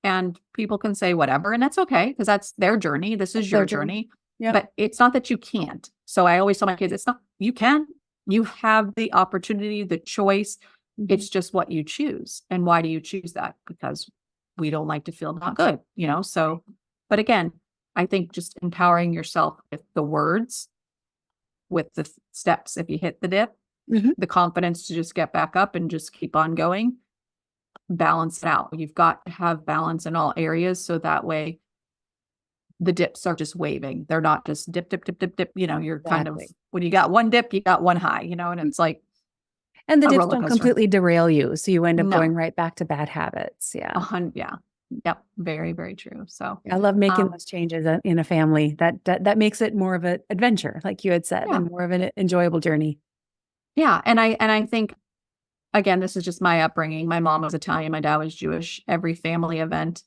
and people can say whatever. And that's okay because that's their journey. This is your journey. But it's not that you can't. So I always tell my kids, it's not, you can. You have the opportunity, the choice. It's just what you choose. And why do you choose that? Because we don't like to feel not good, So, but again, I think just empowering yourself with the words, with the steps, if you hit the dip, the confidence to just get back up and just keep on going, balance it out. You've got to have balance in all areas. So that way the dips are just waving. They're not just dip, dip, dip, dip, dip. You're kind of, when you got one dip, you got one high, and it's like, and the dips don't completely derail you. So you end up going right back to bad habits. Yeah. Yeah. Yep. Very, very true. So I love making those changes in a family that makes it more of an adventure, like you had said, and more of an enjoyable journey. Yeah. And I think, again, this is just my upbringing. My mom was Italian. My dad was Jewish. Every family event,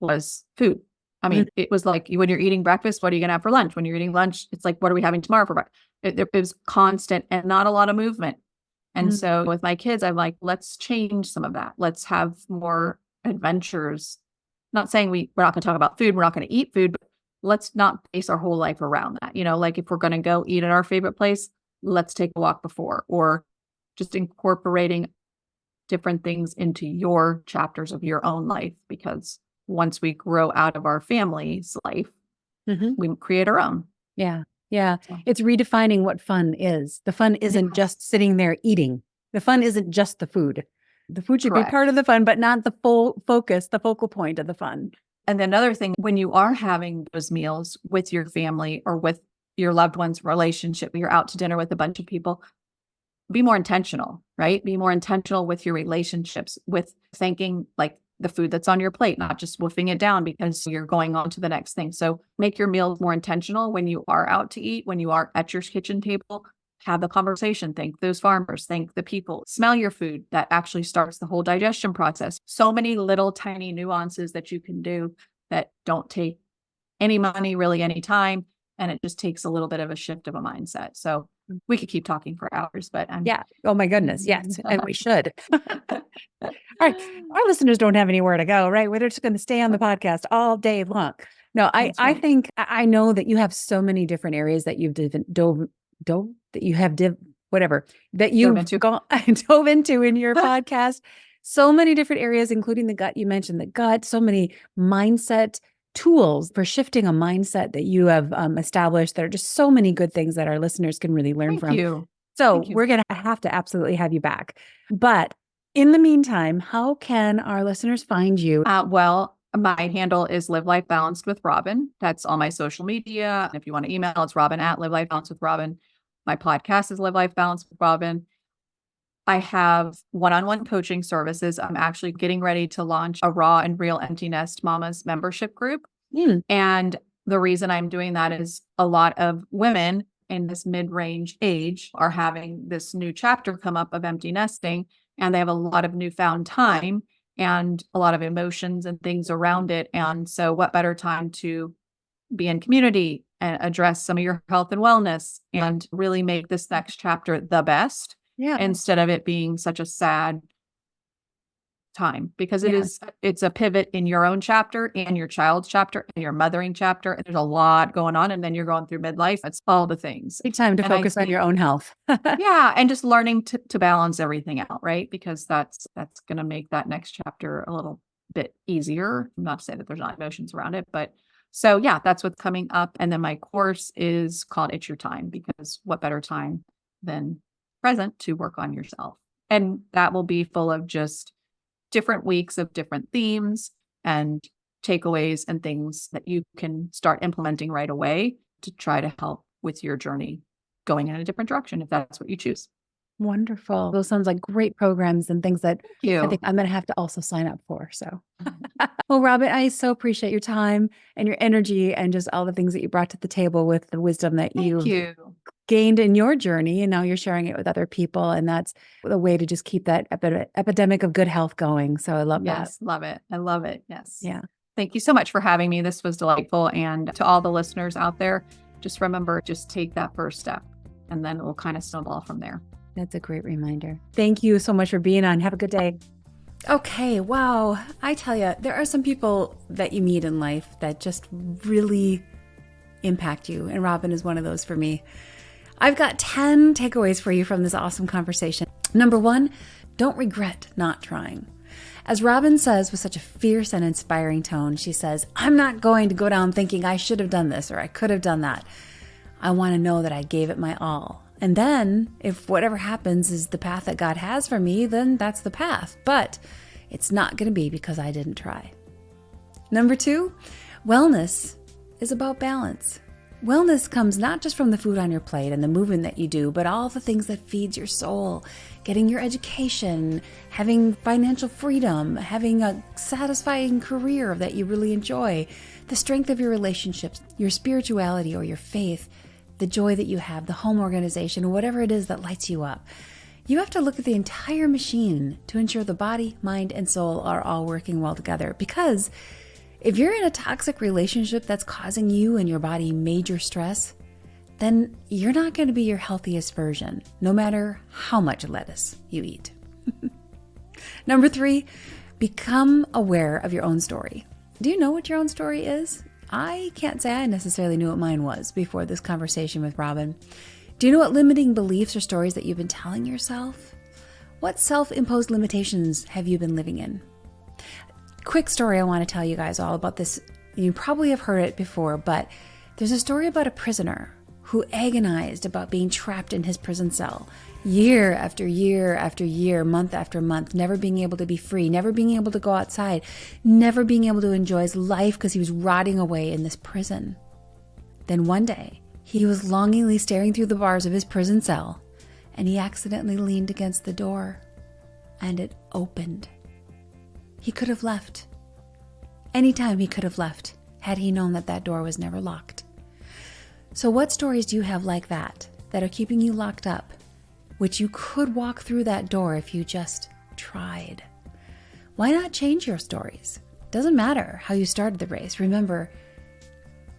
was food. I mean, it was like when you're eating breakfast, what are you going to have for lunch? When you're eating lunch, it's like, what are we having tomorrow for breakfast? It was constant and not a lot of movement. And so with my kids, I'm like, let's change some of that. Let's have more adventures. Not saying we're not going to talk about food. We're not going to eat food, but let's not base our whole life around that. Like if we're going to go eat at our favorite place, let's take a walk before, or just incorporating different things into your chapters of your own life. Because once we grow out of our family's life, we create our own. Yeah. Yeah. It's redefining what fun is. The fun isn't just sitting there eating. The fun isn't just the food. The food should be part of the fun, but not the full focus, the focal point of the fun. And then another thing, when you are having those meals with your family or with your loved one's relationship, you're out to dinner with a bunch of people, be more intentional, right? Be more intentional with your relationships, with thanking like the food that's on your plate, not just wolfing it down because you're going on to the next thing. So make your meals more intentional when you are out to eat, when you are at your kitchen table. Have the conversation, thank those farmers, thank the people, smell your food. That actually starts the whole digestion process. So many little tiny nuances that you can do that don't take any money, really any time. And it just takes a little bit of a shift of a mindset. So we could keep talking for hours, but yeah. Oh my goodness. Yes. And we should. All right. Our listeners don't have anywhere to go, right? We're just going to stay on the podcast all day long. No, I think I know that you have so many different areas that you've dove into in your podcast. So many different areas, including the gut. You mentioned the gut, so many mindset tools for shifting a mindset that you have established. There are just so many good things that our listeners can really learn from. You. So we're going to have to absolutely have you back. But in the meantime, how can our listeners find you? Well, my handle is Live Life Balanced with Robin. That's on my social media. And if you want to email, it's Robin at Live Life Balanced with Robin. My podcast is Live Life Balanced with Robin. I have one-on-one coaching services. I'm actually getting ready to launch a Raw and Real Empty Nest Mamas membership group. And the reason I'm doing that is a lot of women in this mid-range age are having this new chapter come up of empty nesting, and they have a lot of newfound time and a lot of emotions and things around it. And so what better time to be in community and address some of your health and wellness and really make this next chapter the best instead of it being such a sad time, because it's a pivot in your own chapter and your child's chapter and your mothering chapter. And there's a lot going on. And then you're going through midlife. It's all the things. It's time to focus on your own health. And just learning to balance everything out, right? Because that's going to make that next chapter a little bit easier. Not to say that there's not emotions around it, but so that's what's coming up. And then my course is called It's Your Time, because what better time than present to work on yourself? And that will be full of just different weeks of different themes and takeaways and things that you can start implementing right away to try to help with your journey going in a different direction, if that's what you choose. Wonderful. Those sounds like great programs and things that I think I'm going to have to also sign up for. So, well, Robin, I so appreciate your time and your energy and just all the things that you brought to the table with the wisdom that you gained in your journey. And now you're sharing it with other people. And that's the way to just keep that epidemic of good health going. So I love that. Yes, love it. I love it. Yes. Yeah. Thank you so much for having me. This was delightful. And to all the listeners out there, just remember, just take that first step and then it will kind of snowball from there. That's a great reminder. Thank you so much for being on. Have a good day. Okay. Wow. I tell you, there are some people that you meet in life that just really impact you. And Robin is one of those for me. I've got 10 takeaways for you from this awesome conversation. Number 1, don't regret not trying. As Robin says with such a fierce and inspiring tone, she says, I'm not going to go down thinking I should have done this or I could have done that. I want to know that I gave it my all. And then if whatever happens is the path that God has for me, then that's the path. But it's not going to be because I didn't try. Number 2, wellness is about balance. Wellness comes not just from the food on your plate and the movement that you do, but all the things that feeds your soul, getting your education, having financial freedom, having a satisfying career that you really enjoy, the strength of your relationships, your spirituality or your faith, the joy that you have, the home organization, whatever it is that lights you up. You have to look at the entire machine to ensure the body, mind, and soul are all working well together, because If you're in a toxic relationship that's causing you and your body major stress, then you're not going to be your healthiest version, no matter how much lettuce you eat. Number 3, become aware of your own story. Do you know what your own story is? I can't say I necessarily knew what mine was before this conversation with Robin. Do you know what limiting beliefs or stories that you've been telling yourself? What self-imposed limitations have you been living in? Quick story I want to tell you guys all about this. You probably have heard it before, but there's a story about a prisoner who agonized about being trapped in his prison cell year after year after year, month after month, never being able to be free, never being able to go outside, never being able to enjoy his life because he was rotting away in this prison. Then one day, he was longingly staring through the bars of his prison cell, and he accidentally leaned against the door, and it opened. He could have left. Anytime he could have left, had he known that that door was never locked. So what stories do you have like that are keeping you locked up, which you could walk through that door if you just tried? Why not change your stories? Doesn't matter how you started the race. Remember,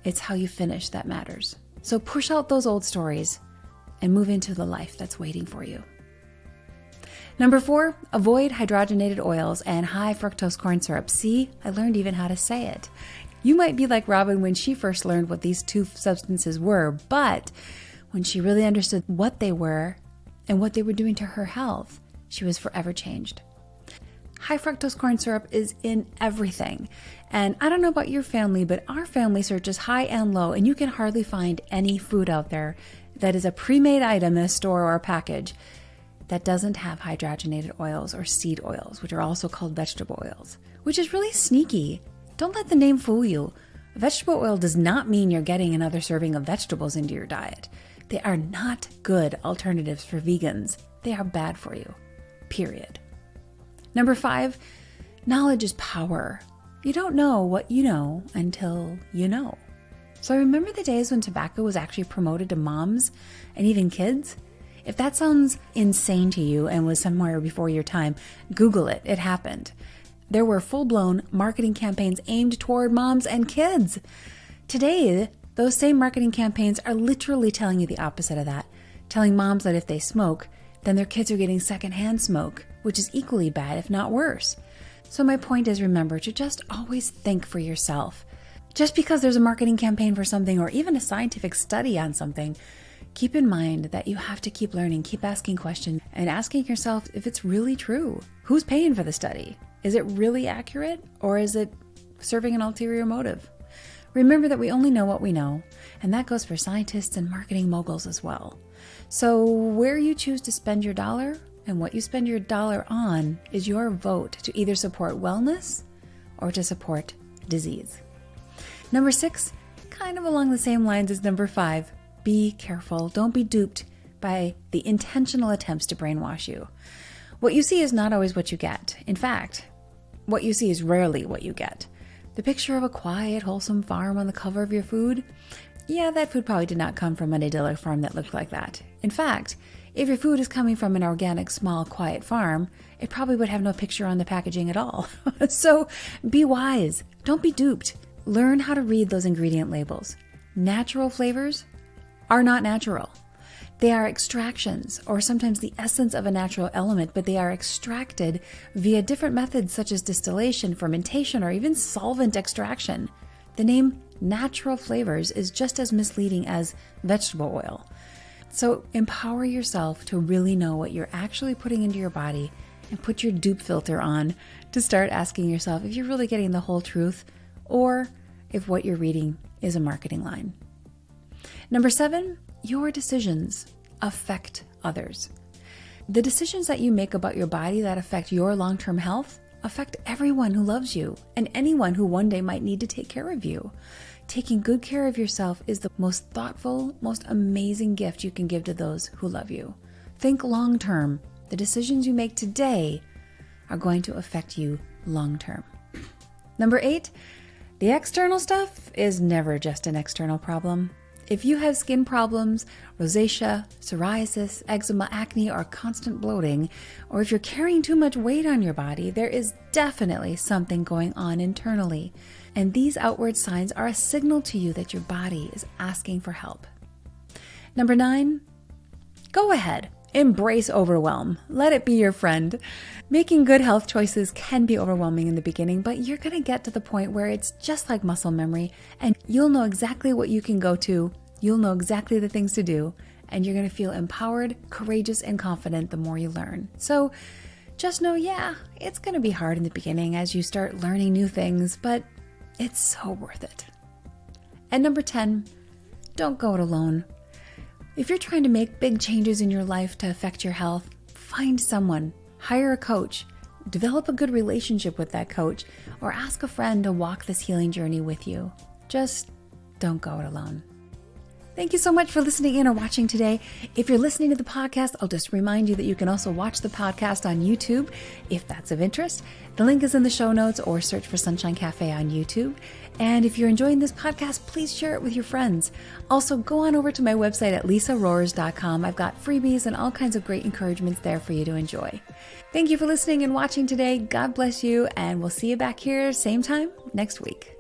it's how you finish that matters. So push out those old stories and move into the life that's waiting for you. Number 4, avoid hydrogenated oils and high fructose corn syrup. See, I learned even how to say it. You might be like Robin when she first learned what these two substances were, but when she really understood what they were and what they were doing to her health, she was forever changed. High fructose corn syrup is in everything. And I don't know about your family, but our family searches high and low, and you can hardly find any food out there that is a pre-made item in a store or a package that doesn't have hydrogenated oils or seed oils, which are also called vegetable oils, which is really sneaky. Don't let the name fool you. Vegetable oil does not mean you're getting another serving of vegetables into your diet. They are not good alternatives for vegans. They are bad for you, period. Number 5, knowledge is power. You don't know what you know until you know. So remember the days when tobacco was actually promoted to moms and even kids? If that sounds insane to you and was somewhere before your time, Google it. It happened. There were full-blown marketing campaigns aimed toward moms and kids. Today, those same marketing campaigns are literally telling you the opposite of that, telling moms that if they smoke, then their kids are getting secondhand smoke, which is equally bad, if not worse. So my point is, remember to just always think for yourself. Just because there's a marketing campaign for something or even a scientific study on something, keep in mind that you have to keep learning, keep asking questions, and asking yourself if it's really true. Who's paying for the study? Is it really accurate, or is it serving an ulterior motive? Remember that we only know what we know, and that goes for scientists and marketing moguls as well. So where you choose to spend your dollar and what you spend your dollar on is your vote to either support wellness or to support disease. Number 6, kind of along the same lines as number 5, be careful. Don't be duped by the intentional attempts to brainwash you. What you see is not always what you get. In fact, what you see is rarely what you get. The picture of a quiet, wholesome farm on the cover of your food, yeah, that food probably did not come from an idyllic farm that looked like that. In fact, if your food is coming from an organic, small, quiet farm, it probably would have no picture on the packaging at all. So be wise. Don't be duped. Learn how to read those ingredient labels. Natural flavors are not natural. They are extractions, or sometimes the essence of a natural element, but they are extracted via different methods such as distillation, fermentation, or even solvent extraction. The name natural flavors is just as misleading as vegetable oil. So empower yourself to really know what you're actually putting into your body and put your dupe filter on to start asking yourself if you're really getting the whole truth or if what you're reading is a marketing line. Number 7, your decisions affect others. The decisions that you make about your body that affect your long-term health affect everyone who loves you and anyone who one day might need to take care of you. Taking good care of yourself is the most thoughtful, most amazing gift you can give to those who love you. Think long-term. The decisions you make today are going to affect you long-term. Number 8, the external stuff is never just an external problem. If you have skin problems, rosacea, psoriasis, eczema, acne, or constant bloating, or if you're carrying too much weight on your body, there is definitely something going on internally. And these outward signs are a signal to you that your body is asking for help. Number 9, go ahead. Embrace overwhelm. Let it be your friend. Making good health choices can be overwhelming in the beginning, but you're going to get to the point where it's just like muscle memory, and you'll know exactly what you can go to, you'll know exactly the things to do, and you're going to feel empowered, courageous, and confident the more you learn. So just know, yeah, it's going to be hard in the beginning as you start learning new things, but it's so worth it. And number 10, don't go it alone. If you're trying to make big changes in your life to affect your health, find someone, hire a coach, develop a good relationship with that coach, or ask a friend to walk this healing journey with you. Just don't go it alone. Thank you so much for listening in or watching today. If you're listening to the podcast, I'll just remind you that you can also watch the podcast on YouTube if that's of interest. The link is in the show notes, or search for Sunshine Cafe on YouTube. And if you're enjoying this podcast, please share it with your friends. Also, go on over to my website at lisaroers.com. I've got freebies and all kinds of great encouragements there for you to enjoy. Thank you for listening and watching today. God bless you, and we'll see you back here same time next week.